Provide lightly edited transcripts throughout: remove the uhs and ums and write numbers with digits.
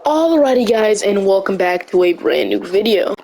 Alrighty guys, and welcome back to a brand new video.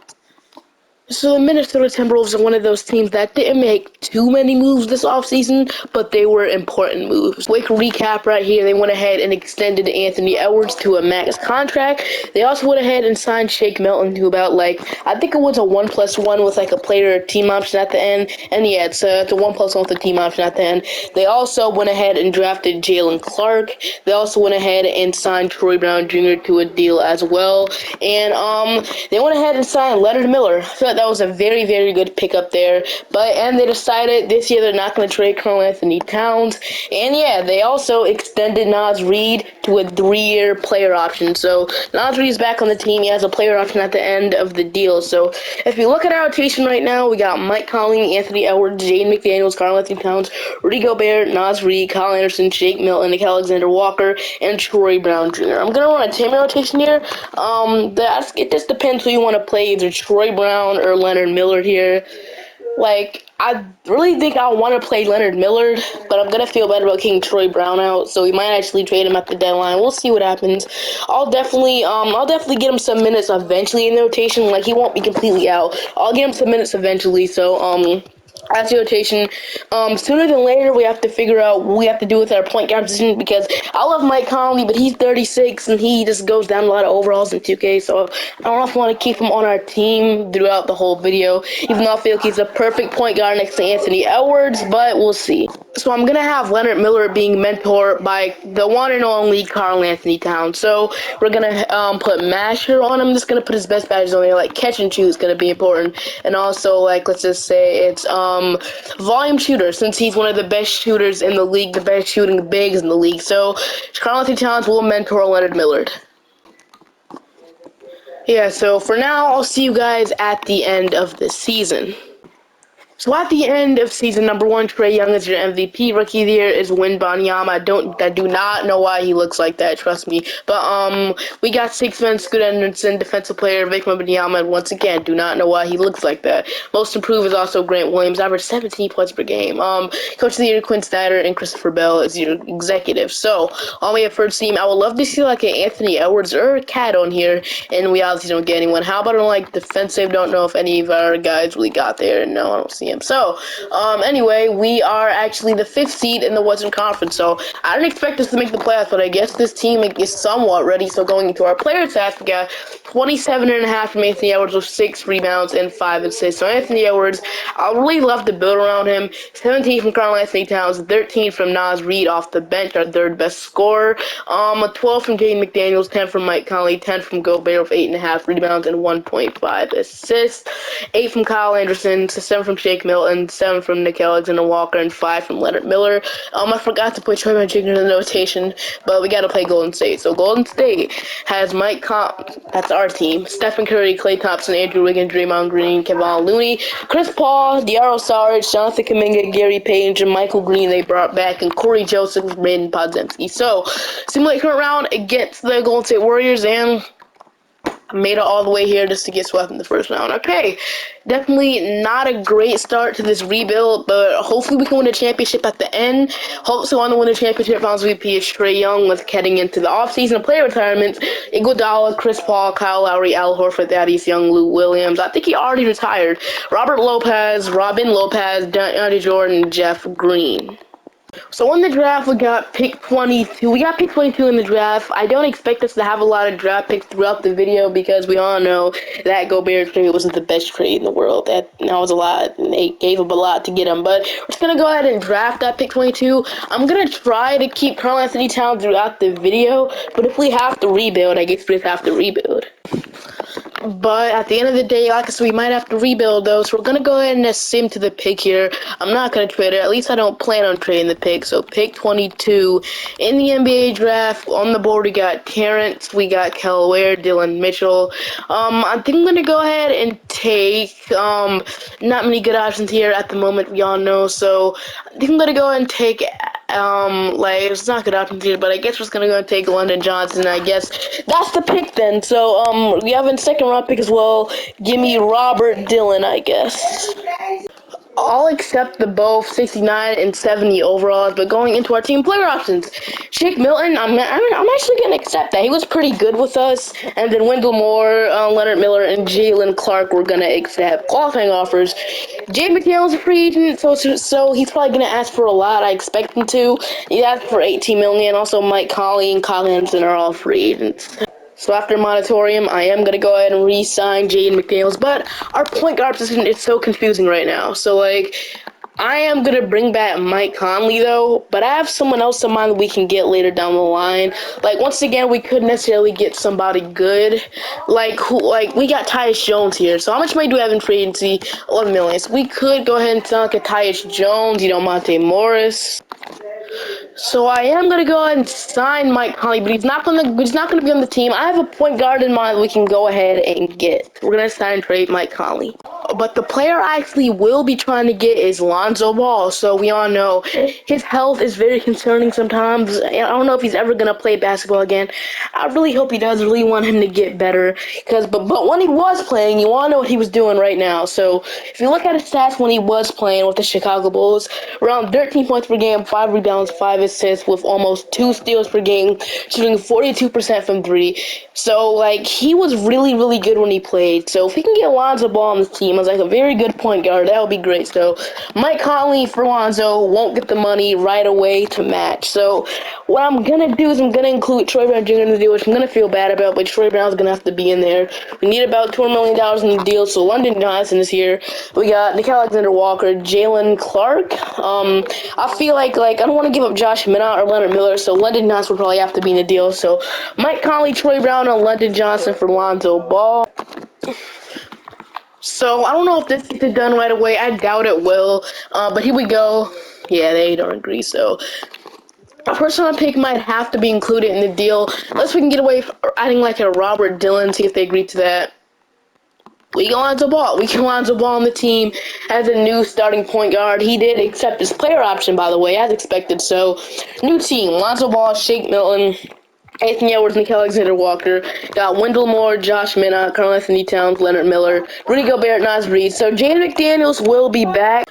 So the Minnesota Timberwolves are one of those teams that didn't make too many moves this offseason, but they were important moves. Quick recap right here, they went ahead and extended Anthony Edwards to a max contract. They also went ahead and signed Shake Milton to about I think it was a 1+1 with a player team option at the end. And yeah, it's a 1+1 with a team option at the end. They also went ahead and drafted Jalen Clark. They also went ahead and signed Troy Brown Jr. to a deal as well. And they went ahead and signed Leonard Miller. I feel like that was a very, very good pickup there. And they decided this year they're not going to trade Karl Anthony Towns. And yeah, they also extended Naz Reid to a 3-year player option. So Naz Reid is back on the team. He has a player option at the end of the deal. So if you look at our rotation right now, we got Mike Conley, Anthony Edwards, Jaden McDaniels, Karl Anthony Towns, Rudy Gobert, Naz Reid, Kyle Anderson, Shake Milton, Nick Alexander Walker, and Troy Brown Jr. I'm going to run a team rotation here. It just depends who you want to play, either Troy Brown or Leonard Miller here. I really think I want to play Leonard Miller, but I'm gonna feel better about kicking Troy Brown out, so we might actually trade him at the deadline. We'll see what happens. I'll definitely get him some minutes eventually in the rotation. He won't be completely out. I'll get him some minutes eventually. So that's the rotation. Sooner than later, we have to figure out what we have to do with our point guard position, because I love Mike Conley, but he's 36 and he just goes down a lot of overalls in 2K. So I don't know if I want to keep him on our team throughout the whole video, even though I feel like he's a perfect point guard next to Anthony Edwards, but we'll see. So I'm gonna have Leonard Miller being mentored by the one and only Karl Anthony Towns. So we're gonna put Masher on him. Just gonna put his best badges on there, catch and shoot is gonna be important, and also let's just say it's volume shooter, since he's one of the best shooters in the league, the best shooting bigs in the league. So Karl Anthony Towns will mentor Leonard Miller. Yeah, so for now, I'll see you guys at the end of the season. So at the end of season number 1, Trae Young is your MVP. Rookie of the year is Wembanyama. I do not know why he looks like that, trust me. But we got six men, Scoot Henderson, defensive player Vic Wembanyama, and once again, do not know why he looks like that. Most improved is also Grant Williams, averaged 17 points per game. Coach of the year Quinn Snyder and Christopher Bell is your executive. So on we have first team. I would love to see an Anthony Edwards or a Cat on here, and we obviously don't get anyone. How about defensive? Don't know if any of our guys really got there. No, I don't see him. So, anyway, we are actually the 5th seed in the Western Conference, so I didn't expect us to make the playoffs, but I guess this team is somewhat ready. So going into our player stats, we got 27.5 from Anthony Edwards with 6 rebounds and 5 assists. So Anthony Edwards, I really love to build around him. 17 from Karl Anthony Towns, 13 from Naz Reid off the bench, our 3rd best scorer. 12 from Jaden McDaniels, 10 from Mike Conley, 10 from Gobert with 8.5 rebounds and 1.5 assists. 8 from Kyle Anderson, 7 from Shake Milton, 7 from Nick Alexander Walker, and 5 from Leonard Miller. I forgot to put Troy Brown Jr. in the notation, but we got to play Golden State. So Golden State has that's our team, Stephen Curry, Klay Thompson, Andrew Wiggins, Draymond Green, Kevon Looney, Chris Paul, Diarra Saric, Jonathan Kuminga, Gary Payton, JaMychal Green they brought back, and Corey Joseph, Brandon Podziemski. So simulate current round against the Golden State Warriors, and made it all the way here just to get swept in the first round. Okay, definitely not a great start to this rebuild, but hopefully we can win a championship at the end. Hopefully on the winner championship, Finals VP is Trae Young, with heading into the offseason player retirements. Iguodala, Chris Paul, Kyle Lowry, Al Horford, Thaddeus Young, Lou Williams. I think he already retired. Robin Lopez, DeAndre Jordan, Jeff Green. So in the draft, we got pick 22. We got pick 22 in the draft. I don't expect us to have a lot of draft picks throughout the video, because we all know that Gobert trade wasn't the best trade in the world. That was a lot, and they gave up a lot to get him. But we're just going to go ahead and draft that pick 22. I'm going to try to keep Karl Anthony Towns throughout the video, but if we have to rebuild, I guess we just have to rebuild. But at the end of the day, like I said, we might have to rebuild those. So we're going to go ahead and sim to the pick here. I'm not going to trade it. At least I don't plan on trading the pick. So pick 22 in the NBA draft. On the board, we got Terrence. We got Kel Ware, Dylan Mitchell. I think I'm going to go ahead and take not many good options here at the moment, we all know. So I think I'm going to go ahead and take it's not good options here, but I guess we're just gonna go and take London Johnson. I guess that's the pick then. So we have a second round pick as well. Give me Robert Dillon, I guess. I'll accept the both 69 and 70 overalls, but going into our team player options, Shake Milton, I'm actually gonna accept that. He was pretty good with us, and then Wendell Moore, Leonard Miller, and Jalen Clark were gonna accept qualifying offers. Jay McDaniel's a free agent, so he's probably gonna ask for a lot. I expect him to. He asked for 18 million. Also, Mike Conley and Kyle Anderson are all free agents. So after moratorium, I am going to go ahead and re-sign Jaden McDaniels, but our point guard position is so confusing right now. So, like, I am going to bring back Mike Conley, though, but I have someone else in mind that we can get later down the line. Like, once again, we couldn't necessarily get somebody good. Like, we got Tyus Jones here. So how much money do we have in free agency? 11 million. So we could go ahead and sign like a Tyus Jones, Monte Morris. So I am gonna go ahead and sign Mike Conley, but he's not gonna be on the team. I have a point guard in mind we can go ahead and get. We're gonna sign and trade Mike Conley. But the player I actually will be trying to get is Lonzo Ball. So we all know his health is very concerning sometimes. I don't know if he's ever gonna play basketball again. I really hope he does. I really want him to get better. But when he was playing, you wanna know what he was doing right now. So if you look at his stats when he was playing with the Chicago Bulls, around 13 points per game, 5 rebounds, 5 assists, with almost 2 steals per game, shooting 42% from 3. So, like, he was really, really good when he played. So if we can get Lonzo Ball on the team as, like, a very good point guard, that would be great. So Mike Conley for Lonzo won't get the money right away to match. So what I'm going to do is I'm going to include Troy Brown Jr. in the deal, which I'm going to feel bad about, but Troy Brown's going to have to be in there. We need about $2 million in the deal, so London Johnson is here. We got Nickeil Alexander-Walker, Jalen Clark. I feel like I don't want to give up Josh Minott or Leonard Miller, so London Johnson will probably have to be in the deal. So Mike Conley, Troy Brown, and London Johnson for Lonzo Ball. So I don't know if this gets done right away. I doubt it will. But here we go. Yeah, they don't agree. So a personal pick might have to be included in the deal, unless we can get away from adding like a Robert Dillon. See if they agree to that. We can Lonzo Ball. We can Lonzo Ball on the team as a new starting point guard. He did accept his player option, by the way, as expected. So, new team: Lonzo Ball, Shake Milton, Anthony Edwards, Nickeil Alexander-Walker. Got Wendell Moore, Josh Minott, Karl-Anthony Towns, Leonard Miller, Rudy Gobert, Naz Reid. So, Jaden McDaniels will be back.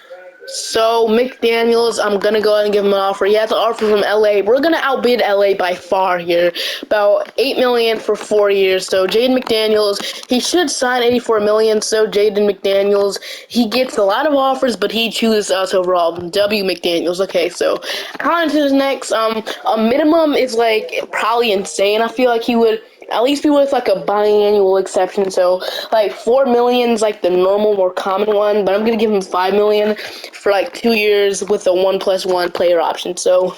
So, McDaniels, I'm going to go ahead and give him an offer. He has an offer from LA. We're going to outbid LA by far here. About $8 million for 4 years. So, Jaden McDaniels, he should sign $84 million. So, Jaden McDaniels, he gets a lot of offers, but he chooses us overall. W. McDaniels. Okay, so, Connaughton is next. A minimum is, like, probably insane. I feel like he would at least be with like a biannual exception. So like 4 million is like the normal, more common one, but I'm gonna give him 5 million for like 2 years with a 1+1 player option. So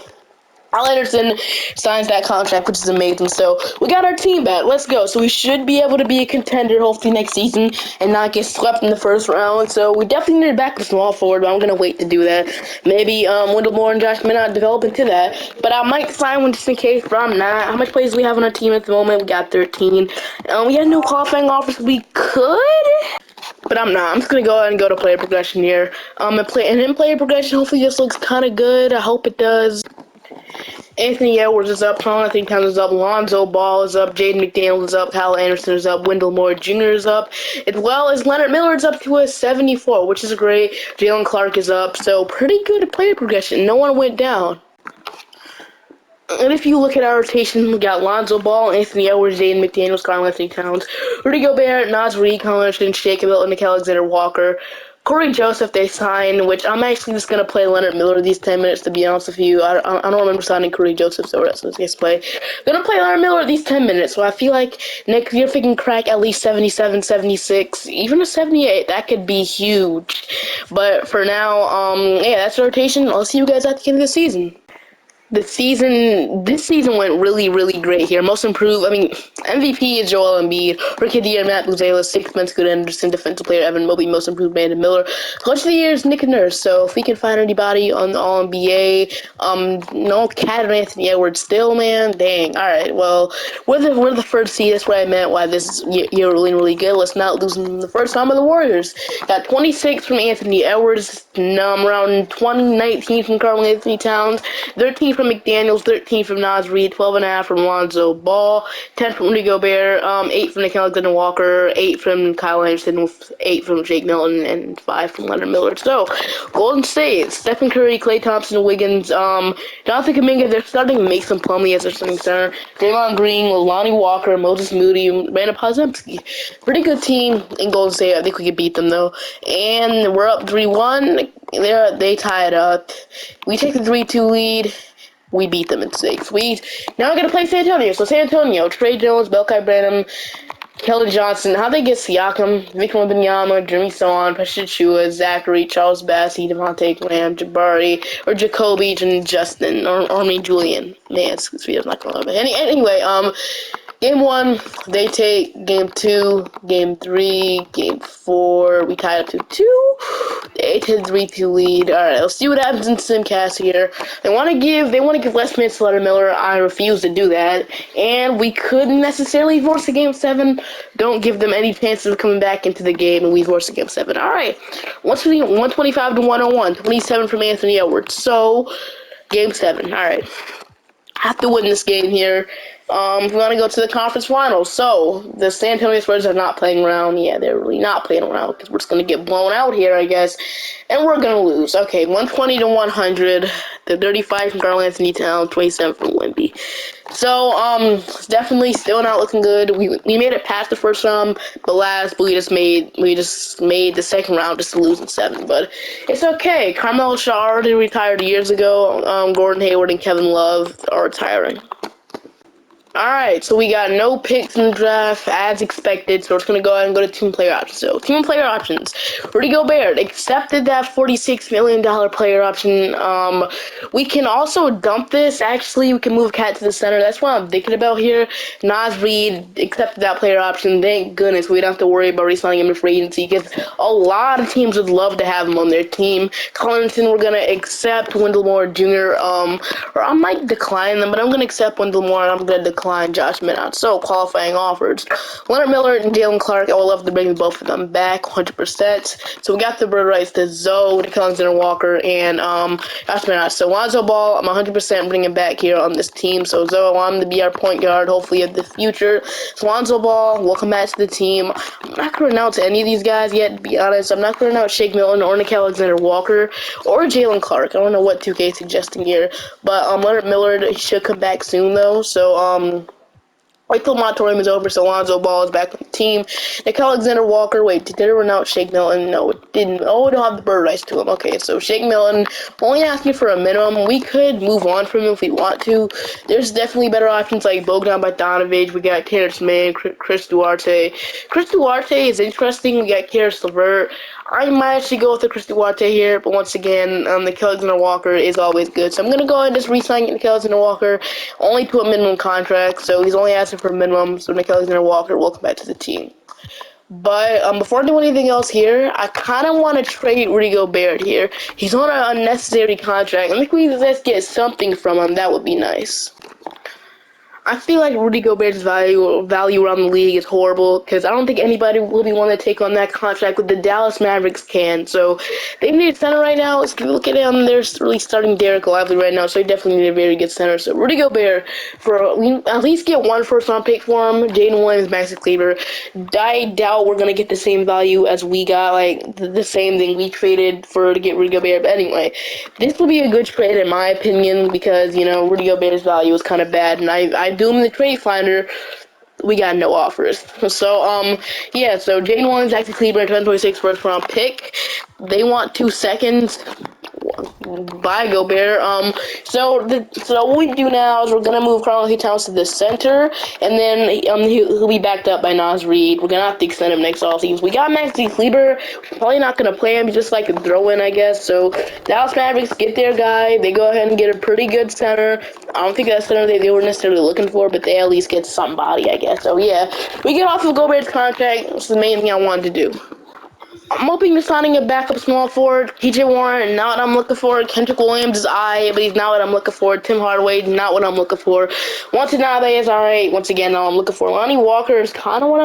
Al Anderson signs that contract, which is amazing. So we got our team back. Let's go. So we should be able to be a contender hopefully next season and not get swept in the first round. So we definitely need to back a small forward, but I'm gonna wait to do that. Maybe Wendell Moore and Josh Minott develop into that. But I might sign one just in case, but I'm not. How much players do we have on our team at the moment? We got 13. We got no qualifying offers. We could. But I'm not. I'm just gonna go ahead and go to player progression here. And in player progression, hopefully this looks kind of good. I hope it does. Anthony Edwards is up, Karl-Anthony Towns is up, Lonzo Ball is up, Jaden McDaniels is up, Kyle Anderson is up, Wendell Moore Jr. is up, as well as Leonard Miller is up to a 74, which is great. Jalen Clark is up, so pretty good player progression. No one went down. And if you look at our rotation, we got Lonzo Ball, Anthony Edwards, Jaden McDaniels, Karl-Anthony Towns, Rudy Gobert, Naz Reid, Kyle Anderson, Shake Milton, Nickeil Alexander-Walker, Corey Joseph they signed, which I'm actually just going to play Leonard Miller these 10 minutes, to be honest with you. I don't remember signing Corey Joseph, so that's what let's play. Going to play Leonard Miller these 10 minutes, so I feel like next year if we can crack at least 77, 76, even a 78, that could be huge. But for now, yeah, that's the rotation. I'll see you guys at the end of the season. This season went really, really great here. Most improved, MVP is Joel Embiid. Rookie of the Year, Matt Buzela. Sixth man, Scoot Anderson. Defensive player, Evan Mobley. Most improved, Brandon Miller. Coach of the Year is Nick Nurse. So if we can find anybody on the All-NBA, no Cat and Anthony Edwards still, man. Dang. All right, well, we're the first seed. That's what I meant. Why this year really, really good. Let's not lose in the first time of the Warriors. Got 26 from Anthony Edwards. Around 20, 19 from Karl-Anthony Towns. 13 from from McDaniels, 13 from Nas Reed, 12.5 from Lonzo Ball, 10 from Rudy Gobert, 8 from Nickeil Alexander-Walker, 8 from Kyle Anderson, 8 from Jake Milton, and 5 from Leonard Miller. So, Golden State, Stephen Curry, Klay Thompson, Wiggins, Jonathan Kuminga, they're starting to make some Plumlee as their starting center, Draymond Green, Lonnie Walker, Moses Moody, Brandon Podziemski. Pretty good team in Golden State. I think we could beat them, though. And we're up 3-1. They tie it up. We take the 3-2 lead. We beat them in 6. Now we're going to play San Antonio. So San Antonio, Trey Jones, Belkai Branham, Keldon Johnson. How they get Siakam, Victor Wembanyama, Jimmy Sohan, Precious Chua, Zachary, Charles Bassey, Devontae Graham, Jabari, or Jacoby, and Justin, or Julian. Man, I'm not going to love it. Anyway, Game 1, they take. Game 2, Game 3, Game 4, we tied up to 2. They take the 3-2 lead. Alright, let's see what happens in Simcast here. They want to give less minutes to Leonard Miller. I refuse to do that. And we couldn't necessarily force a Game 7. Don't give them any chances of coming back into the game, and we force a Game 7. Alright, 125 to 101. 27 from Anthony Edwards. So, Game 7. Alright. Have to win this game here. We're going to go to the conference finals. So, the San Antonio Spurs are not playing around. Yeah, they're really not playing around because we're just going to get blown out here, I guess. And we're going to lose. Okay, 120 to 100. The 35 from Karl Anthony Towns, 27 from Wemby. So, it's definitely still not looking good. We made it past the first round, but we just made the second round just to lose in 7. But it's okay. Carmelo already retired years ago. Gordon Hayward and Kevin Love are retiring. Alright, so we got no picks in the draft as expected, so we're just going to go ahead and go to team player options. So, team player options. Rudy Gobert accepted that $46 million player option. We can also dump this. Actually, we can move Cat to the center. That's what I'm thinking about here. Nas Reed accepted that player option. Thank goodness we don't have to worry about re-signing him in free agency because a lot of teams would love to have him on their team. Collinson, we're going to accept Wendell Moore Jr. Or I might decline them, but I'm going to accept Wendell Moore and I'm going to decline Josh Minot. So, qualifying offers. Leonard Miller and Jalen Clark, I would love to bring both of them back, 100%. So, we got the bird rights to Zoe, Nickeil Alexander-Walker, and Josh Minot. So, Lonzo Ball, I'm 100% bringing back here on this team. So, Zoe, I want him to be our point guard, hopefully, in the future. So, Lonzo Ball, welcome back to the team. I'm not going to announce any of these guys yet, to be honest. I'm not going to announce Shake Milton or Nickeil Alexander-Walker or Jalen Clark. I don't know what 2K is suggesting here. But, Leonard Miller should come back soon, though. So, wait till moratorium is over, so Lonzo Ball is back on the team. Nickeil Alexander-Walker, wait, did it run out Shake Milton? No, it didn't. Oh, we don't have the bird rights to him. Okay, so Shake Milton, only asking for a minimum. We could move on from him if we want to. There's definitely better options like Bogdan Bogdanovic. We got Terrence Mann, Chris Duarte. Chris Duarte is interesting. We got Karis LeVert. I might actually go with the Chris Duarte here, but once again, Nickeil Alexander-Walker is always good. So I'm going to go ahead and just re-sign Nickeil Alexander-Walker only to a minimum contract. So he's only asking for a minimum, so Nickeil Alexander-Walker will come back to the team. But before I do anything else here, I kind of want to trade Rudy Gobert here. He's on an unnecessary contract. I think we just get something from him. That would be nice. I feel like Rudy Gobert's value around the league is horrible because I don't think anybody will be willing to take on that contract with the Dallas Mavericks can. So they need a center right now. Let's look at them. They're really starting Derek Lively right now, so they definitely need a very good center. So Rudy Gobert, at least get one first-round pick for him. Jaden Williams, Maxi Kleber. I doubt we're going to get the same value as we got, like the same thing we traded to get Rudy Gobert. But anyway, this will be a good trade in my opinion because, Rudy Gobert's value is kind of bad, and I do him in the trade finder. We got no offers. So, yeah, so Jaden Williams, Maxi Kleber, 2026 first round pick. They want 2 seconds. Bye, Gobert. So what we do now is we're gonna move Karl Anthony Towns to the center, and then he'll be backed up by Nas Reed. We're gonna have to extend him next offseason. We got Maxi Kleber. We're probably not gonna play him, just like a throw-in, I guess. So Dallas Mavericks get their guy. They go ahead and get a pretty good center. I don't think that center they were necessarily looking for, but they at least get somebody, I guess. So yeah, we get off of Gobert's contract. That's the main thing I wanted to do. I'm hoping to signing a backup small forward. TJ Warren, not what I'm looking for. Kendrick Williams is alright, but he's not what I'm looking for. Tim Hardaway, not what I'm looking for. Watanabe is alright. Once again, not what I'm looking for. Lonnie Walker is kind of what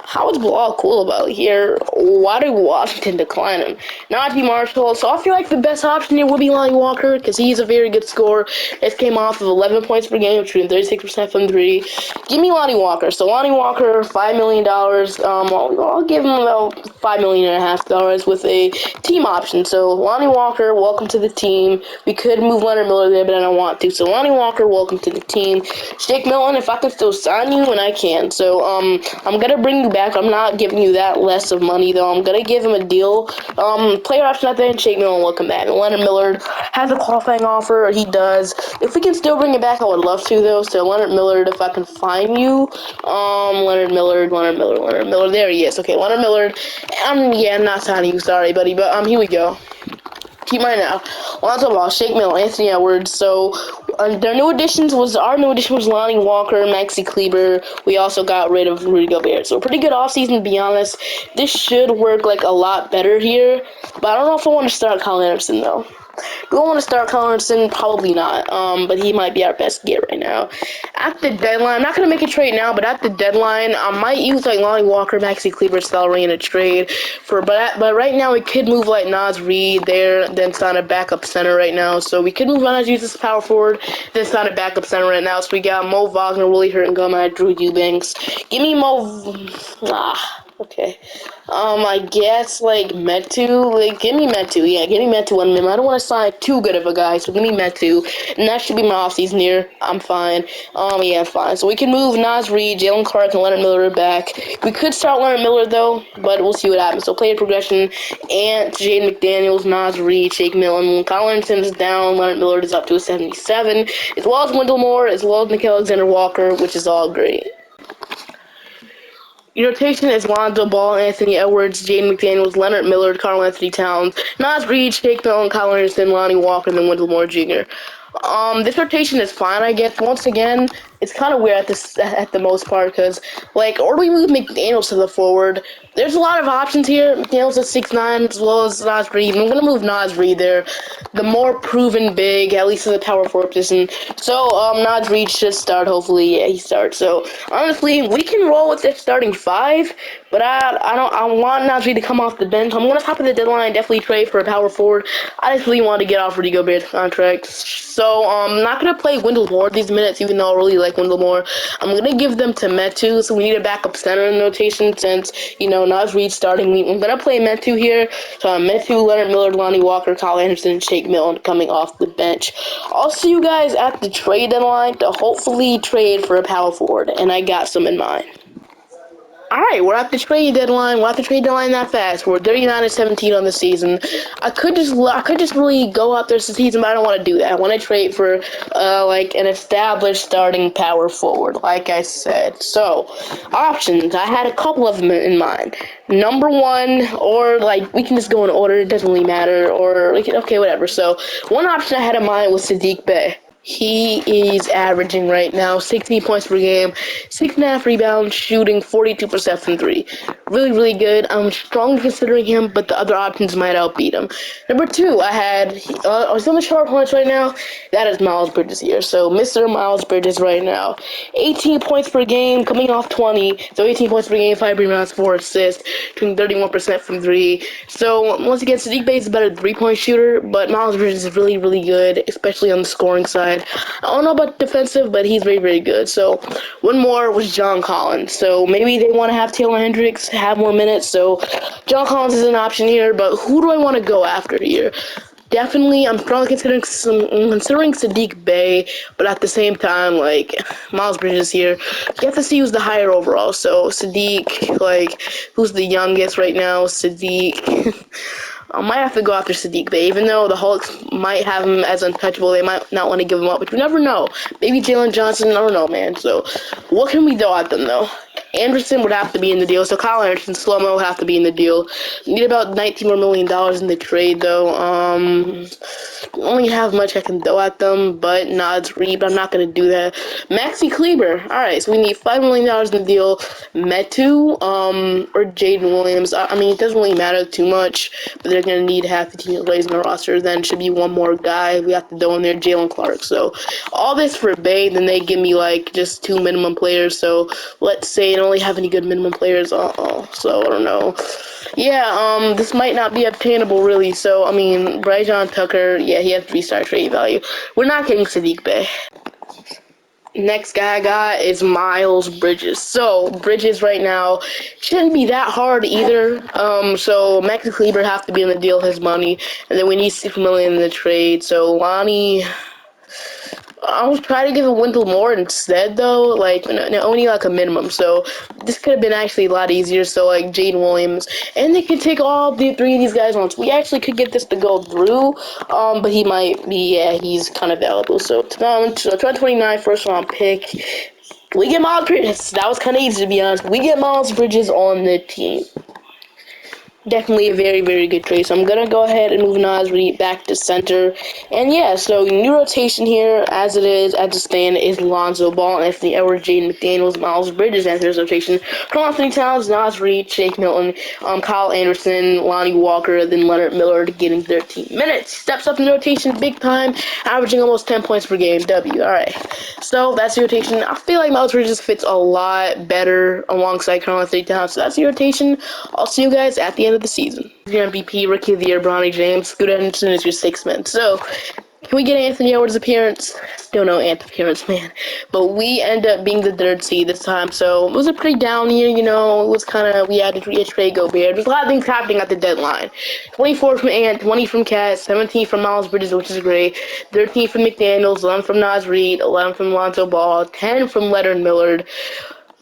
How is Bilal cool about here? Why did Washington decline him? Najee Marshall. So I feel like the best option here would be Lonnie Walker because he's a very good scorer. This came off of 11 points per game, shooting 36% from three. Give me Lonnie Walker. So Lonnie Walker, $5 million. I'll give him about $5.5 million with a team option. So Lonnie Walker, welcome to the team. We could move Leonard Miller there, but I don't want to. So Lonnie Walker, welcome to the team. Shake Milton, if I can still sign you, and I can. So I'm gonna bring you back. I'm not giving you that less of money though. I'm gonna give him a deal. Player option at the end. Shake Milton, welcome back. And Leonard Miller has a qualifying offer. He does. If we can still bring it back, I would love to though. So Leonard Miller, if I can find you, Leonard Miller. There he is. Okay, Leonard Miller. Yeah, I'm not signing you. Sorry, buddy, but here we go. Keep mine now. Lonzo Ball, Shake Milton, Anthony Edwards. So our new addition was Lonnie Walker, Maxi Kleber. We also got rid of Rudy Gobert. So pretty good offseason, to be honest. This should work like a lot better here. But I don't know if I want to start Kyle Anderson though. Do I want to start Kyle Anderson? Probably not. But he might be our best get right now. At the deadline, I'm not gonna make a trade now, but at the deadline, I might use like Lonnie Walker, Maxi Kleber's salary in a trade but right now we could move like Nas Reed there, then sign a backup center right now. So we could move on as use power forward, then sign a backup center right now. So we got Mo Wagner, Willie Hurt, and Gomez, Drew Eubanks. Give me Mo. Okay. I guess, like, Metu. Like, give me Metu. Yeah, give me Metu on him. I don't want to sign too good of a guy, so give me Metu. And that should be my offseason here. I'm fine. Yeah, fine. So we can move Nas Reed, Jalen Clark, and Leonard Miller back. We could start Leonard Miller, though, but we'll see what happens. So player progression, Ant, Jaden McDaniels, Nas Reed, Shake Milton. Kyle Anderson is down. Leonard Miller is up to a 77, as well as Wendell Moore, as well as Nickeil Alexander-Walker, which is all great. Your rotation is Lonzo Ball, Anthony Edwards, Jaden McDaniels, Leonard Miller, Karl Anthony Towns, Nas Reed, Shake Milton, Kyle Anderson, Lonnie Walker, and then Wendell Moore Jr. This rotation is fine, I guess. Once again, it's kind of weird at the most part because, like, or we move McDaniels to the forward. There's a lot of options here. McDaniels is 6'9", as well as Nas Reed. I'm gonna move Nas Reed there. The more proven big, at least in the power forward position. So, Nas Reed should start. Hopefully, yeah, he starts. So, honestly, we can roll with their starting five. But I want Nas Reed to come off the bench. I'm gonna top of the deadline, definitely trade for a power forward. I just really want to get off Rudy Gobert's contract. So I'm not gonna play Wendell Moore these minutes, even though I really like Wendell Moore. I'm gonna give them to Metu. So we need a backup center in the rotation since Nas Reed starting. I'm gonna play Metu here. So Metu, Leonard Miller, Lonnie Walker, Kyle Anderson, and Shake Milton coming off the bench. I'll see you guys at the trade deadline to hopefully trade for a power forward, and I got some in mind. Alright, we're at the trade deadline. We're at the trade deadline that fast. We're 39-17 on the season. I could just really go out there this season, but I don't want to do that. I want to trade for like an established starting power forward, like I said. So, options. I had a couple of them in mind. Number one, or like we can just go in order. It doesn't really matter. Or okay, whatever. So, one option I had in mind was Sadiq Bey. He is averaging right now 16 points per game, 6.5 rebounds, shooting 42% from three. Really, really good. I'm strongly considering him, but the other options might outbeat him. Number two, I had, he's on the Charlotte Hornets right now. That is Miles Bridges here. So, Mr. Miles Bridges right now. 18 points per game, coming off 20. So, 18 points per game, 5 rebounds, 4 assists, shooting 31% from three. So, once again, Sadiq Bey is a better three-point shooter, but Miles Bridges is really, really good, especially on the scoring side. I don't know about defensive, but he's very, very good. So, one more was John Collins. So, maybe they want to have Taylor Hendricks have more minutes. So, John Collins is an option here, but who do I want to go after here? Definitely, I'm strongly considering Sadiq Bey, but at the same time, like, Miles Bridges here. You have to see who's the higher overall. So, Sadiq, like, who's the youngest right now? Sadiq. I might have to go after Sadiq Bey, even though the Hawks might have him as untouchable. They might not want to give him up, but you never know. Maybe Jalen Johnson, I don't know, man. So, what can we throw at them, though? Anderson would have to be in the deal, so Kyle Anderson, slow-mo would have to be in the deal. Need about $19 more million in the trade, though. Only have much I can throw at them, but Nas Reed, but I'm not going to do that. Maxi Kleber. Alright, so we need $5 million in the deal. Metu, or Jaden Williams. I mean, it doesn't really matter too much, but they're going to need half the team plays in the roster. Then should be one more guy. We have to throw in there Jalen Clark. So, all this for Bay, then they give me, like, just two minimum players. So, let's say they don't really have any good minimum players. So I don't know. Yeah, this might not be obtainable really. So I mean, Bryjon Tucker, yeah, he has 3-star trade value. We're not getting Sadiq Bey. Next guy I got is Miles Bridges. So Bridges right now shouldn't be that hard either. So Maxi Kleber have to be in the deal his money, and then we need 6 million in the trade. So Lonnie, I'll try to give a Wendell Moore instead though, like only like a minimum. So this could have been actually a lot easier. So like Jaden Williams, and they could take all the 3 of these guys on. So we actually could get this to go through. But he might be, yeah, he's kind of valuable. So 2029 first round pick. We get Miles Bridges. That was kind of easy to be honest. We get Miles Bridges on the team. Definitely a very, very good trade. So I'm going to go ahead and move Nasri back to center. And yeah, so new rotation here, as it stand, is Lonzo Ball, Anthony Edwards, Jaden McDaniels, Miles Bridges enters rotation. Anthony Towns, Nasri, Shake Milton, Kyle Anderson, Lonnie Walker, then Leonard Millard getting 13 minutes. Steps up in the rotation big time, averaging almost 10 points per game. W. All right. So that's the rotation. I feel like Miles Bridges fits a lot better alongside Anthony Towns. So that's the rotation. I'll see you guys at the end of the season. Your MVP, Rookie of the Year, Bronny James. Scoot Henderson is your 6th man. So, can we get Anthony Edwards' appearance? Still no Ant appearance, man. But we end up being the 3rd seed this time. So, it was a pretty down year, you know. It was kind of, we had to trade Gobert. There's a lot of things happening at the deadline. 24 from Ant, 20 from Cat, 17 from Miles Bridges, which is great. 13 from McDaniels, 11 from Naz Reid, 11 from Lonzo Ball, 10 from Leonard Millard.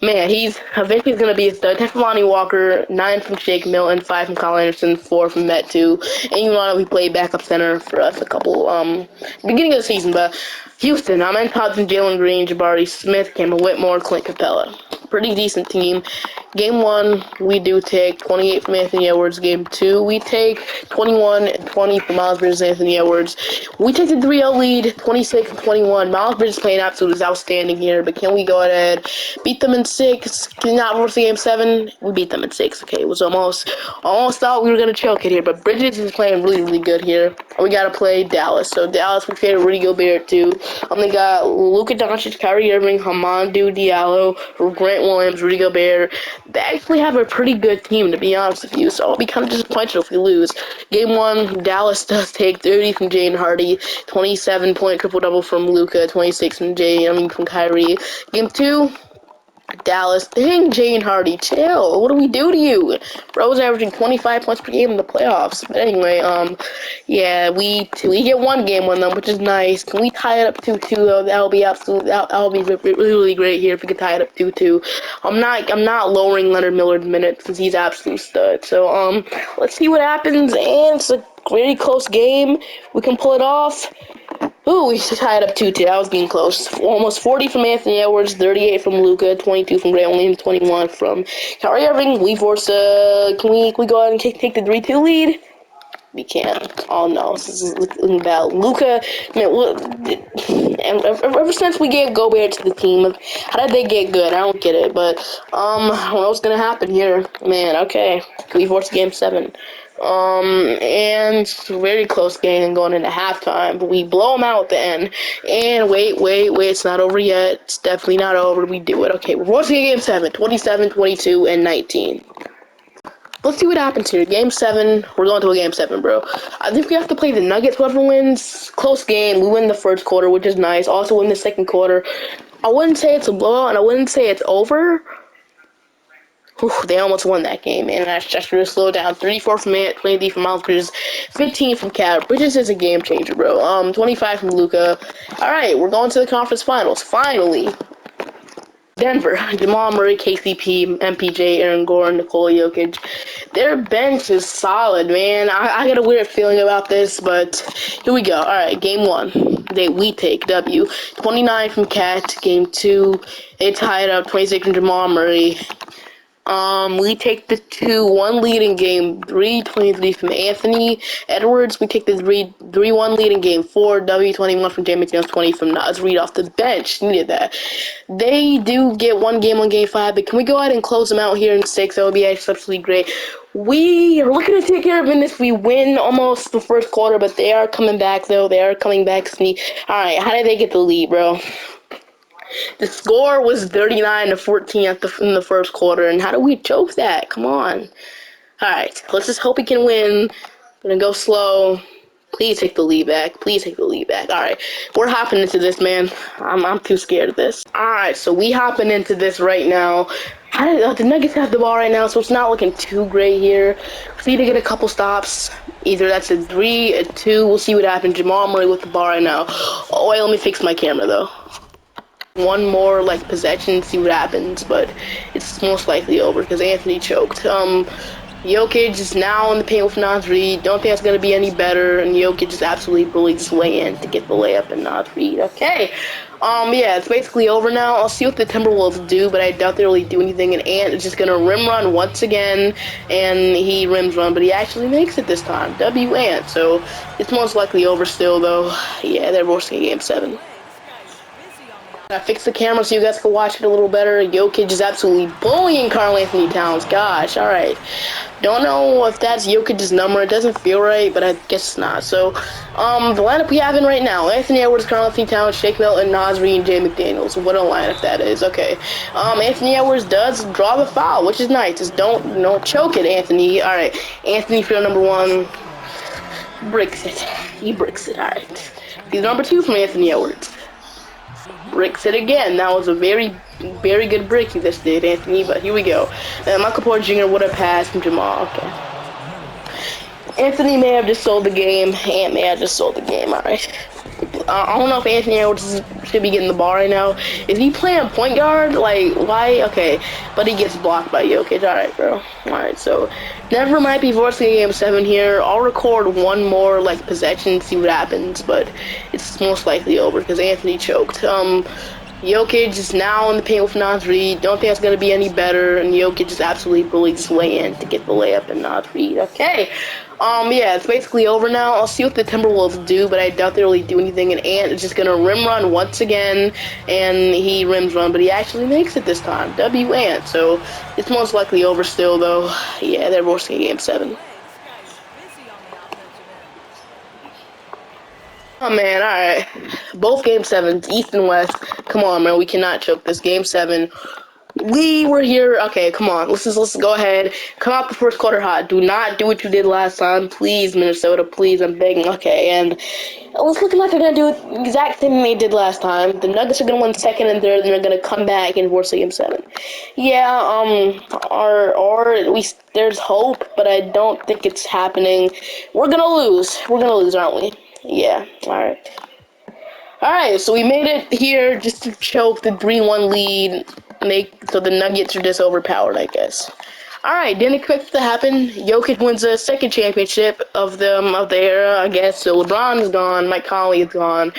Man, he's eventually going to be a stud. 10 from Lonnie Walker, 9 from Shake Milton, 5 from Kyle Anderson, 4 from Met 2. And you know, we played backup center for us a couple, beginning of the season. But Houston, I'm Thompson, Jalen Green, Jabari Smith, Cameron Whitmore, Clint Capella. Pretty decent team. Game 1, we do take 28 from Anthony Edwards. Game 2, we take 21 and 20 from Miles Bridges and Anthony Edwards. We take the 3-0 lead, 26 and 21. Miles Bridges playing absolutely outstanding here, but can we go ahead, beat them in 6? Not versus Game 7. We beat them in 6. Okay, it was almost thought we were gonna choke it here, but Bridges is playing really, really good here. We gotta play Dallas. So Dallas, we played Rudy Gobert too. They got Luka Doncic, Kyrie Irving, Hamidou Diallo, Grant Williams, Rudy Gobert. They actually have a pretty good team, to be honest with you. So I'll be kind of disappointed if we lose. Game 1, Dallas does take 30 from Jaden Hardy, 27-point triple-double from Luka, 26 from Kyrie. Game 2, Dallas, dang, Jane Hardy, chill. What do we do to you? Bro's averaging 25 points per game in the playoffs. But anyway, yeah, we get 1 game on them, which is nice. Can we tie it up 2-2 though? That'll be that'll be really, really great here if we can tie it up 2-2. I'm not lowering Leonard Millard's minutes because he's absolute stud. So let's see what happens. And it's a very close game. We can pull it off. Ooh, we tied up 2-2. That was getting close. Almost 40 from Anthony Edwards, 38 from Luka, 22 from Grant Williams, 21 from Kyrie Irving. We force can we go ahead and take the 3-2 lead? We can't. Oh no, this is looking bad. Luka, man, ever since we gave Gobert to the team, how did they get good? I don't get it. But what's gonna happen here, man? Okay, we force Game 7. And very close game going into halftime, but we blow them out at the end. And wait, it's not over yet. It's definitely not over. We do it. Okay, we're forcing Game 7, 27, 22, and 19. Let's see what happens here. Game 7. We're going to a Game 7, bro. I think we have to play the Nuggets. Whoever wins, close game. We win the first quarter, which is nice. Also win the second quarter. I wouldn't say it's a blowout, and I wouldn't say it's over. Whew, they almost won that game, and that's just really slow down. 34 from Ant, 23 from Miles Bridges, 15 from Cat. Bridges is a game changer, bro. 25 from Luka. All right, we're going to the conference finals. Finally. Denver, Jamal Murray, KCP, MPJ, Aaron Gordon, Nikola Jokic. Their bench is solid, man. I got a weird feeling about this, but here we go. All right, Game 1. We take W. 29 from Cat. Game 2, they tied up 26 from Jamal Murray. We take the 2-1 lead in Game 3, 23 from Anthony Edwards. We take the 3-1 lead in Game 4, W21 from James Jones, 20 from Naz Reid off the bench. Needed that. They do get 1 game on Game 5, but can we go ahead and close them out here in 6? That would be absolutely great. We are looking to take care of business. We win almost the first quarter, but they are coming back, though. They are coming back. All right, how did they get the lead, bro? The score was 39-14 in the first quarter, and how do we choke that? Come on. Alright, let's just hope we can win. Gonna go slow. Please take the lead back. Please take the lead back. Alright, we're hopping into this, man. I'm too scared of this. Alright, so we hopping into this right now. The Nuggets have the ball right now, so it's not looking too great here. We need to get a couple stops. Either that's a 3, a 2. We'll see what happens. Jamal Murray with the ball right now. Oh, wait, let me fix my camera, though. One more like possession, see what happens, but it's most likely over because Anthony choked. Jokic is now in the paint with Naz Reid. Don't think that's gonna be any better, and Jokic just absolutely bullied his way in to get the layup and Naz Reid. Okay, yeah, it's basically over now. I'll see what the Timberwolves do, but I doubt they really do anything. And Ant is just gonna rim run once again, and he rims run, but he actually makes it this time. W Ant, so it's most likely over still though. Yeah, they're forcing Game 7. I fixed the camera so you guys can watch it a little better. Jokic is absolutely bullying Karl Anthony Towns. Gosh, alright. Don't know if that's Jokic's number. It doesn't feel right, but I guess it's not. So, the lineup we have in right now. Anthony Edwards, Karl Anthony Towns, Shake Milton, Naz Reid, and Jay McDaniels. What a lineup that is. Okay. Anthony Edwards does draw the foul, which is nice. Just don't choke it, Anthony. Alright. Anthony field number 1. Bricks it. He bricks it. Alright. He's number 2 from Anthony Edwards. Bricks it again. That was a very, very good brick he just did, Anthony, but here we go. Michael Porter Jr. would have passed from Jamal. Okay. Anthony may have just sold the game. Ant may have just sold the game. Alright. I don't know if Anthony Edwards should be getting the ball right now. Is he playing point guard? Like, why? Okay. But he gets blocked by Jokic. Alright, bro. Alright, so never might be forcing Game 7 here. I'll record one more, like, possession, see what happens, but it's most likely over because Anthony choked. Jokic is now in the paint with Naz Reid. Don't think that's going to be any better, and Jokic just absolutely bullied his way in to get the layup and Naz Reid. Okay. Yeah, it's basically over now. I'll see what the Timberwolves do, but I doubt they really do anything. And Ant is just gonna rim run once again, and he rims run, but he actually makes it this time. W Ant, so it's most likely over still though. Yeah, they're forcing Game 7. Oh man, alright. Both Game 7s, East and West. Come on, man, we cannot choke this. Game 7. We were here. Okay, come on. Let's go ahead. Come out the first quarter hot. Do not do what you did last time. Please, Minnesota. Please, I'm begging. Okay, and it's looking like they're going to do the exact thing they did last time. The Nuggets are going to win second and third, and they're going to come back and force Game 7. Yeah, there's hope, but I don't think it's happening. We're going to lose. We're going to lose, aren't we? Yeah, alright. Alright, so we made it here just to choke the 3-1 lead. So the Nuggets are just overpowered, I guess. Alright, didn't expect it to happen. Jokic wins the second championship of the era, I guess. So LeBron is gone, Mike Conley is gone,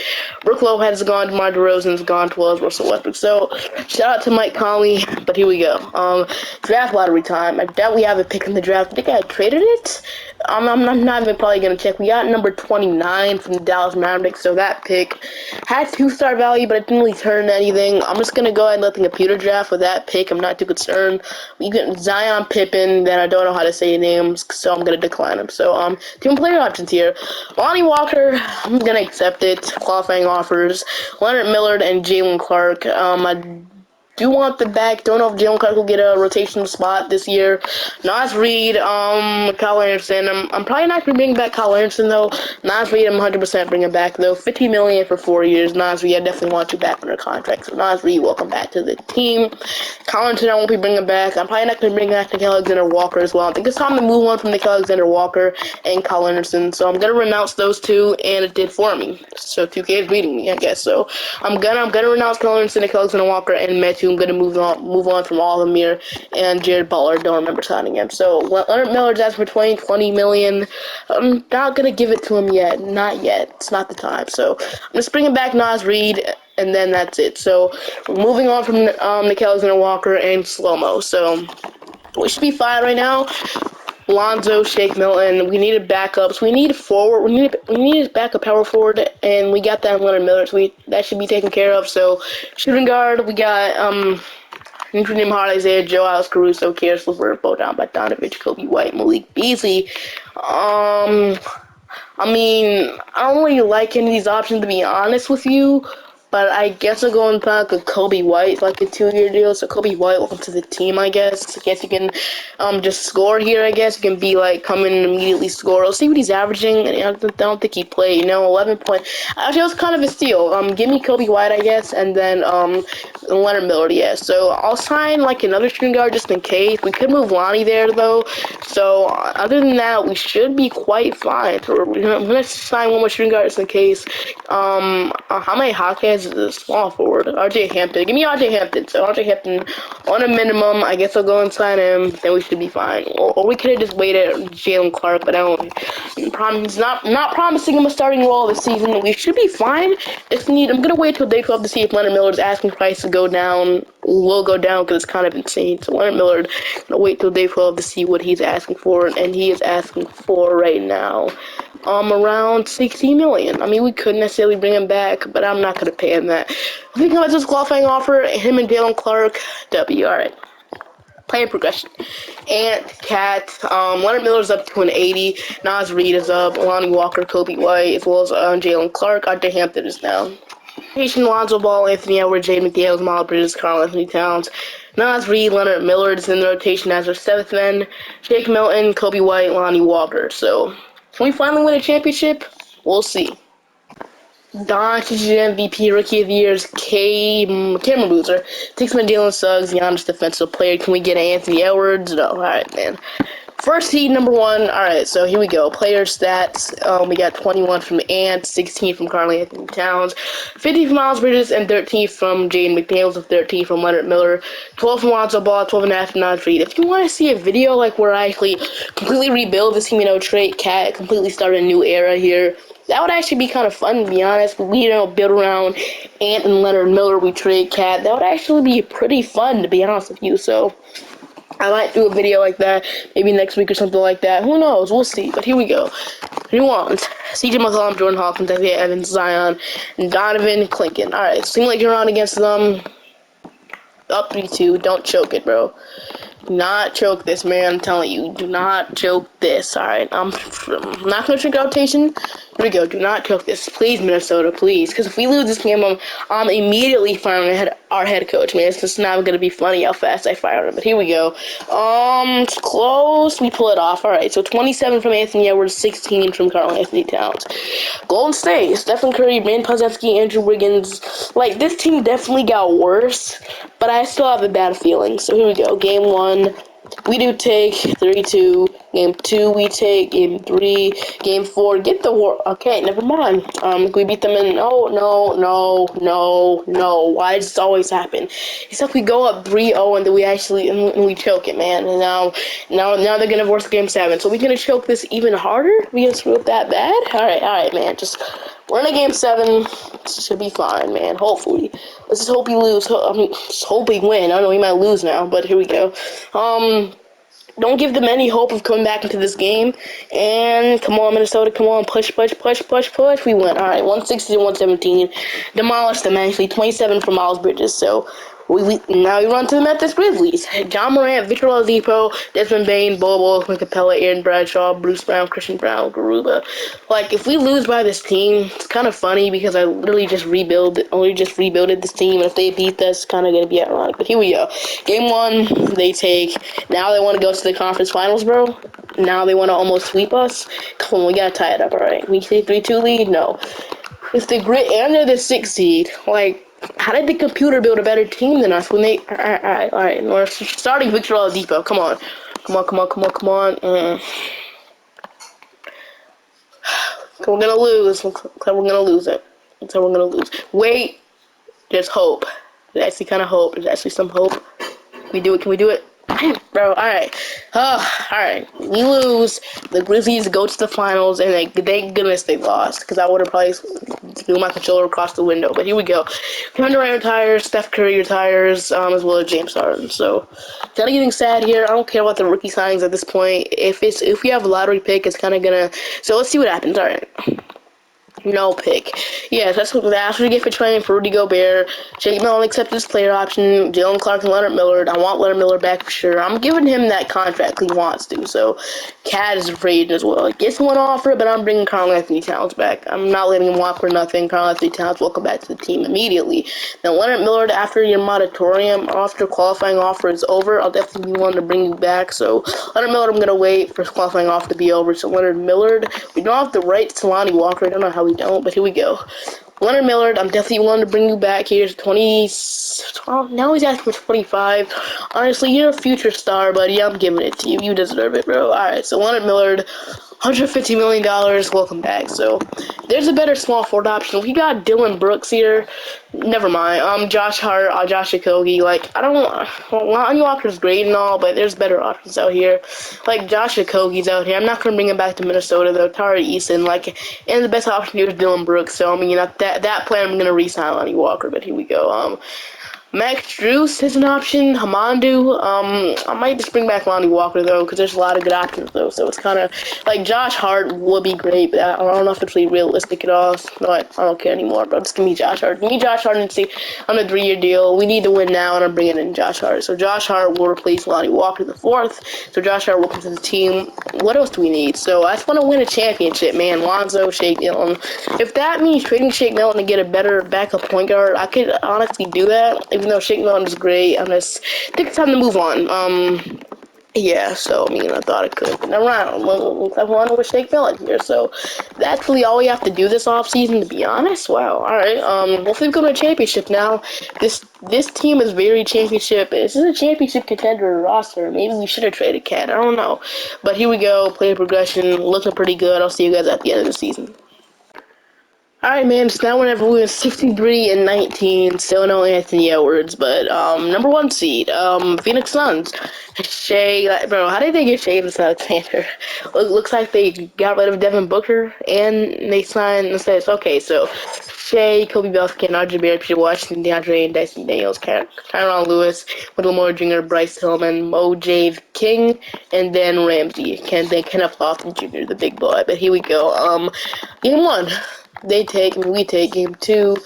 Brook Lopez is gone, DeMar DeRozan is gone, 12 Russell Westbrook. So shout out to Mike Conley, but here we go. Draft lottery time. I doubt we have a pick in the draft. I think I traded it. I'm not even probably gonna check. We got number 29 from the Dallas Mavericks, so that pick had 2-star value, but it didn't really turn anything. I'm just gonna go ahead and let the computer draft with that pick. I'm not too concerned. We get Zion Pippen, then I don't know how to say names, so I'm gonna decline them. So team player options here. Lonnie Walker, I'm gonna accept it. Qualifying offers. Leonard Millard and Jalen Clark. I do want the back. Don't know if Jalen Clark will get a rotational spot this year. Naz Reid, Kyle Anderson. I'm probably not gonna bring back Kyle Anderson though. Naz Reid, I'm 100% bringing back though. $50 million for 4 years. Naz Reid, I definitely want you back under contract. So Naz Reid, welcome back to the team. Kyle Anderson, I won't be bringing back. I'm probably not gonna bring back Nickeil Alexander-Walker as well. I think it's time to move on from Nickeil Alexander-Walker and Kyle Anderson. So I'm gonna renounce those two, and it did for me. So 2K is beating me, I guess. So I'm gonna renounce Kyle Anderson, Nickeil Alexander-Walker, and Metu. I'm gonna move on from All-Amir and Jared Butler. Don't remember signing him. So Leonard Millard's asked for $20 million. I'm not gonna give it to him yet. Not yet. It's not the time. So I'm just bringing back Naz Reid, and then that's it. So we're moving on from Nickeil Alexander-Walker and Slow-Mo. So we should be fine right now. Lonzo, Shake Milton. We needed backups. We need a forward. We need a backup power forward, and we got that in Leonard Miller. So that should be taken care of. So shooting guard, we got Name Hard, Isaiah Joe, Alex Caruso, Karis LeVert, Bojan Bogdanovic, Kobe White, Malik Beasley. I mean, I don't really like any of these options, to be honest with you. But I guess I'll go back with Kobe White, like a 2-year deal. So Kobe White, welcome to the team, I guess. I guess you can just score here, I guess. You can be like, come in and immediately score. I'll see what he's averaging. I don't think he played, 11 point. Actually, that was kind of a steal. Give me Kobe White, I guess, and then Leonard Miller, yeah. So I'll sign like another shooting guard just in case. We could move Lonnie there, though. So other than that, we should be quite fine. So I'm gonna sign one more shooting guard just in case. How many Hawkins is a small forward? RJ Hampton. Give me RJ Hampton. So RJ Hampton on a minimum. I guess I'll go and sign him. Then we should be fine. Or we could have just waited Jalen Clark, but I don't. He's not promising him a starting role this season. We should be fine. I'm gonna wait till day 12 to see if Leonard Miller's asking price to go down. Will go down because it's kind of insane. So Leonard Miller, gonna wait till day 12 to see what he's asking for, and he is asking for right now. Around 60 million. I mean, we couldn't necessarily bring him back, but I'm not gonna pay him that. I think that's his qualifying offer. Him and Jalen Clark, W. All right. Player progression. Ant, Cat, Leonard Miller's up to an 80. Nas Reed is up. Lonnie Walker, Kobe White, as well as Jalen Clark. RJ Hampton is down. Haitian Lonzo Ball, Anthony Edwards, Jaden McDaniels, Miles Bridges, Carl Anthony Towns. Nas Reed, Leonard Miller is in the rotation as our 7th men. Jake Milton, Kobe White, Lonnie Walker. So, can we finally win a championship? We'll see. Doncic MVP, Rookie of the Year's, Cameron Boozer. Tixman, Jalen Suggs, Giannis Defensive Player. Can we get Anthony Edwards? No. Alright, man. First seed, number 1. Alright, so here we go. Player stats. We got 21 from Ant, 16 from Karl Anthony Towns, 50 from Miles Bridges, and 13 from Jaden McDaniels, and 13 from Leonard Miller, 12 from Lonzo Ball, 12.5 from Nas Reed. If you want to see a video like where I actually completely rebuild this team, trade Cat, completely start a new era here, that would actually be kind of fun, to be honest. We, build around Ant and Leonard Miller, we trade Cat. That would actually be pretty fun, to be honest with you, so I might do a video like that, maybe next week or something like that. Who knows? We'll see. But here we go. New ones. CJ McCollum, Jordan Hawkins, Isaiah Evans, Zion, and Donovan Clinton. Alright, seem like you're on against them. Up 3-2. Don't choke it, bro. Do not choke this, man. I'm telling you. Do not choke this. Alright, I'm not going to drink rotation. Here we go. Do not choke this. Please, Minnesota, please. Because if we lose this game, I'm immediately firing our head coach, man. It's just not going to be funny how fast I fire him. But here we go. It's close. We pull it off. Alright, so 27 from Anthony Edwards, 16 from Karl Anthony Towns. Golden State, Stephen Curry, Ben Podziemski, Andrew Wiggins. Like, this team definitely got worse, but I still have a bad feeling. So here we go. Game 1. We do take 3-2. Game 2, we take. Game 3. Game 4, get the war. Okay, never mind. We beat them in. No. Why does this always happen? It's like we go up 3-0 and then we choke it, man. And now they're gonna force Game 7. So we're gonna choke this even harder? We gonna screw up that bad? Alright, man. We're in a Game 7. This should be fine, man. Hopefully. Let's just hope we lose. Just hope we win. I know we might lose now, but here we go. Don't give them any hope of coming back into this game. And come on, Minnesota. Come on. Push. We win. Alright, 160 to 117. Demolished them, actually. 27 for Miles Bridges. So, now we run to the Memphis Grizzlies. John Morant, Victor Oladipo, Desmond Bane, Bobo, Clint Capella, Aaron Bradshaw, Bruce Brown, Christian Brown, Garuba. Like, if we lose by this team, it's kind of funny because I literally just rebuilded this team, and if they beat us, it's kind of going to be ironic. But here we go. Game 1, they take. Now they want to go to the conference finals, bro. Now they want to almost sweep us. Come on, we got to tie it up, alright. We say 3-2 lead? No. It's the grit, and they're the 6th seed. Like, how did the computer build a better team than us when they... Alright. We're starting Victor Oladipo. Come on. We're gonna lose. Looks like we're gonna lose it. Wait. There's hope. There's actually kind of hope. There's actually some hope. Can we do it? Bro, alright. Alright. We lose. The Grizzlies go to the finals, and thank goodness they lost, because I would have probably threw my controller across the window. But here we go. Kevin Durant retires, Steph Curry retires, as well as James Harden. So, kind of getting sad here. I don't care about the rookie signings at this point. If we have a lottery pick, it's kind of gonna... So, let's see what happens. Alright. No pick. Yes, that's what we get for trading for Rudy Gobert. Shake Milton accepted his player option. Jalen Clark and Leonard Miller. I want Leonard Miller back for sure. I'm giving him that contract he wants to. So, Cat is afraid as well. Gets one offer, but I'm bringing Karl-Anthony Towns back. I'm not letting him walk for nothing. Karl-Anthony Towns will come back to the team immediately. Now, Leonard Miller, after your moratorium, after qualifying offer is over, I'll definitely be wanting to bring you back. So, Leonard Miller, I'm going to wait for qualifying offer to be over. So, Leonard Millard, we don't have the right to Lonnie Walker. I don't know how we don't, but here we go. Leonard Millard, I'm definitely willing to bring you back. Here's 20. Oh, now he's asking for 25. Honestly, you're a future star, buddy. I'm giving it to you. You deserve it, bro. Alright, so Leonard Millard, $150 million. Welcome back. So, there's a better small forward option. We got Dylan Brooks here. Never mind. Josh Hart, Josh Okogie. Like, I don't know. Lonnie Walker's great and all, but there's better options out here. Like, Josh Okogie's out here. I'm not going to bring him back to Minnesota, though. Tari Eason, like, and the best option here is Dylan Brooks. So, I mean, you know, that plan I'm going to re-sign Lonnie Walker, but here we go. Max Drews is an option. Hamandu. I might just bring back Lonnie Walker, though, because there's a lot of good options, though. So it's kind of like Josh Hart would be great, but I don't know if it's really realistic at all. So I don't care anymore, bro. Just give me Josh Hart. Give me Josh Hart and see on a 3-year deal. We need to win now, and I'm bringing in Josh Hart. So Josh Hart will replace Lonnie Walker the 4th. So Josh Hart will come to the team. What else do we need? So I just want to win a championship, man. Lonzo, Shake Milton. If that means trading Shake Milton to get a better backup point guard, I could honestly do that. Even though Shake Milton is great, I think it's time to move on. Yeah, so, I mean, I thought it could. But never mind. I want to Shake Milton here. So, that's really all we have to do this offseason, to be honest. Wow, alright. Hopefully we go to a championship now. This team is very championship. This is a championship contender roster. Maybe we should have traded Cat. I don't know. But here we go. Player progression. Looking pretty good. I'll see you guys at the end of the season. Alright, man, so now whenever we were 63-19, still no Anthony Edwards, but, number 1 seed, Phoenix Suns. Bro, how did they get Shea Alexander? Looks like they got rid of Devin Booker, and they signed, okay, so, Shea, Kobe Bufkin, RJ Barrett, Peter Washington, DeAndre, and Dyson Daniels, Tyronn Lewis, Lamar Jr., Bryce Tillman, Mojave King, and then Ramsey, Kenneth Lofton Jr., the big boy, but here we go, game 1. We take game 2,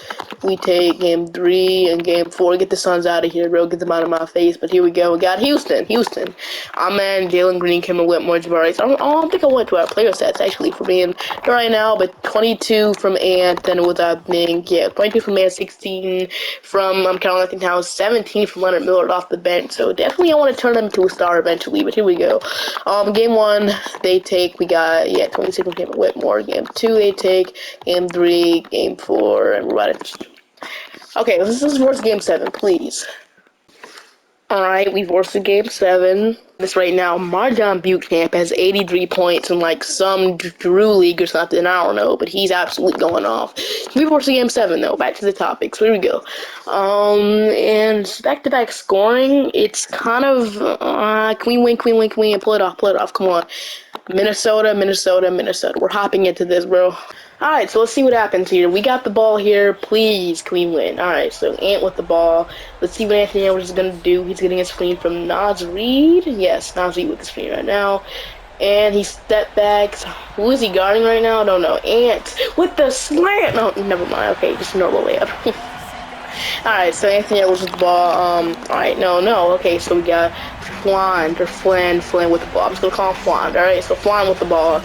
we take game 3, and game 4. Get the Suns out of here, bro. Get them out of my face. But here we go. We got Houston. Man, Jalen Green, Cameron Whitmore, Jabari. I don't think I went to our player stats, actually, for being right now. But 22 from Ant, then with that thing. Yeah, 22 from Ant, 16 from Karl-Anthony Towns, 17 from Leonard Miller off the bench. So definitely I want to turn them into a star eventually. But here we go. Game 1, we got, 26 from Cameron Whitmore. Game 2, they take. Game 3, Game 4, and we're about to... Okay, this is versus Game 7, please. Alright, we've versus Game 7. This right now, Marjon Buchanan has 83 points in, like, some Drew League or something, I don't know, but he's absolutely going off. We versus Game 7, though. Back to the topics. Here we go. And back-to-back scoring, it's kind of, can we win, pull it off, come on. Minnesota. We're hopping into this, bro. Alright, so let's see what happens here. We got the ball here. Please, can we win? Alright, so Ant with the ball. Let's see what Anthony Edwards is going to do. He's getting a screen from Naz Reid. Yes, Naz Reid with the screen right now. And he step backs. Who is he guarding right now? I don't know. Ant with the slant. No, never mind. Okay, just normal layup. Alright, so Anthony Edwards with the ball. Alright, no. Okay, so we got Flynn with the ball. I'm just going to call him Flynn. Alright, so Flynn with the ball.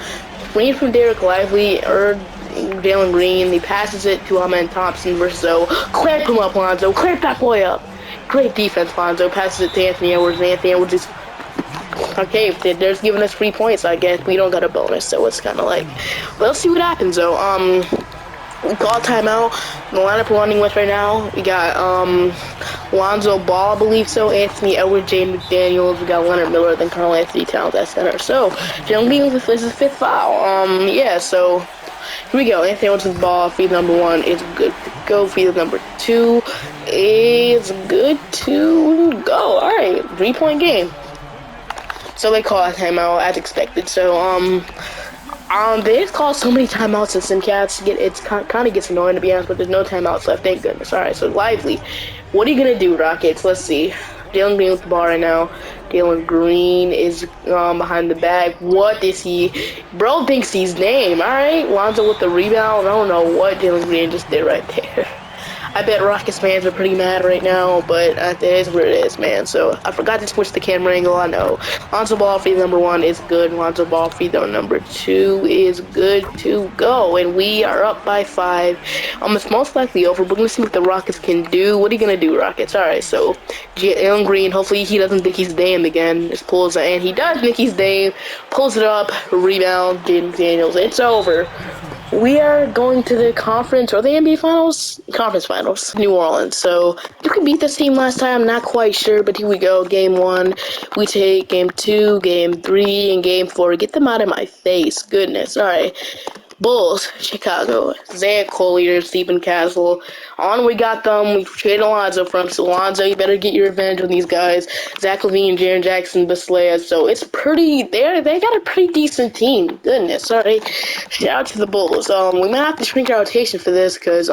Screen from Derek Lively, Jalen Green. He passes it to Amen Thompson versus O. Clamp him up, Lonzo. Clamp that boy up. Great defense, Lonzo. Passes it to Anthony Edwards. And Anthony Edwards is... Okay, they're giving us 3 points, I guess. We don't got a bonus, so it's kind of like... Well, let's see what happens, though. We call timeout. The lineup we're running with right now, we got Lonzo Ball, I believe so, Anthony Edwards, Jaden McDaniels, we got Leonard Miller, then Karl-Anthony Towns at center. So, Jalen Green with his 5th foul. Yeah, so here we go. Anthony Edwards with the ball. Feed number 1 is good to go. Feed number 2 is good to go. Alright, 3-point game. So they call a timeout as expected. So, they just call so many timeouts in Simcats. It's kind of gets annoying, to be honest, but there's no timeouts left. Thank goodness. Alright, so Lively. What are you going to do, Rockets? Let's see. Jalen Green with the ball right now. Jalen Green is behind the bag. What is he? Bro thinks he's Dame. All right, Lonzo with the rebound. I don't know what Jalen Green just did right there. I bet Rockets fans are pretty mad right now, but it is what it is, man. So I forgot to switch the camera angle. I know. Lonzo Ball feed number 1 is good. Lonzo Ball feed number 2 is good to go, and we are up by 5. It's most likely over. We're gonna see what the Rockets can do. What are you gonna do, Rockets? All right, so Jalen Green. Hopefully he doesn't think he's Dame again. Just pulls it, and he does think he's Dame. Pulls it up. Rebound. Jaden Daniels. It's over. We are going to the conference or the NBA Finals? Conference Finals, New Orleans. So you can beat this team last time, not quite sure, but here we go. Game 1, we take game 2, game 3, and game 4. Get them out of my face. Goodness. All right. Bulls, Chicago, Zach Collier, Stephen Castle. On we got them. We traded Alonzo from. So Alonzo, you better get your revenge on these guys. Zach LaVine, Jaren Jackson, Baslea. So it's pretty. They got a pretty decent team. Goodness, sorry. Shout out to the Bulls. We might have to shrink our rotation for this because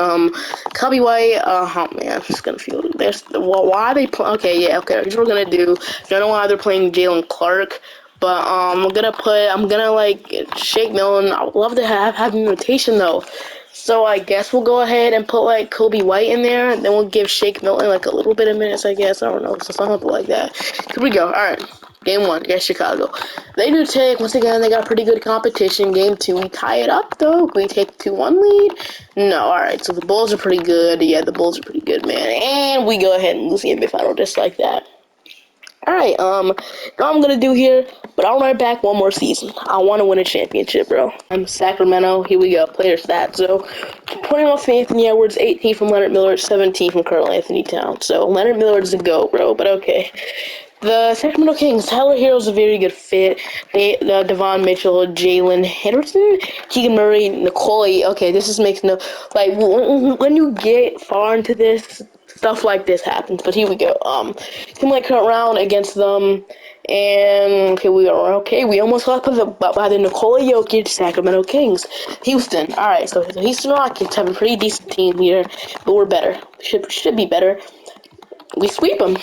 Kobe White. Oh man, I'm just gonna feel this. Why are they? Okay, yeah, okay. Here's what we're gonna do. Don't know why they're playing Jalen Clark. But I'm gonna like Shake Milton. I would love to have him in rotation though. So I guess we'll go ahead and put like Kobe White in there, and then we'll give Shake Milton like a little bit of minutes. I guess I don't know, so something like that. Here we go. All right, game 1 against Chicago. They do take once again. They got pretty good competition. Game 2, we tie it up though. We take 2-1 lead. No, all right. So the Bulls are pretty good. Yeah, the Bulls are pretty good, man. And we go ahead and lose the NBA final just like that. Alright, what I'm gonna do here, but I'll run it back one more season. I want to win a championship, bro. I'm Sacramento. Here we go. Player stats. So, 21 from Anthony Edwards, 18 from Leonard Miller, 17 from Karl Anthony Towns. So, Leonard Miller's a go, bro, but okay. The Sacramento Kings, Tyler Hero's a very good fit. Devon Mitchell, Jalen Henderson, Keegan Murray, Nicole. Okay, this just makes no... Like, when you get far into this, stuff like this happens. But here we go. Team like current round against them. And, we almost got by the Nikola Jokic Sacramento Kings. Houston. Alright, so the Houston Rockets have a pretty decent team here, but we're better. Should be better. We sweep them.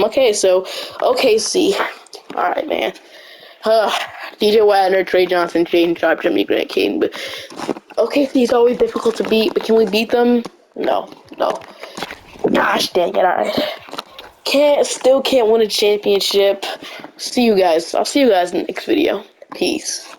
Okay, so OKC. All right, man. DJ Wagner, Trey Johnson, Jaden Sharp, Jimmy Grant, Caden. But OKC is always difficult to beat. But can we beat them? No. Gosh dang it! All right. Still can't win a championship. See you guys. I'll see you guys in the next video. Peace.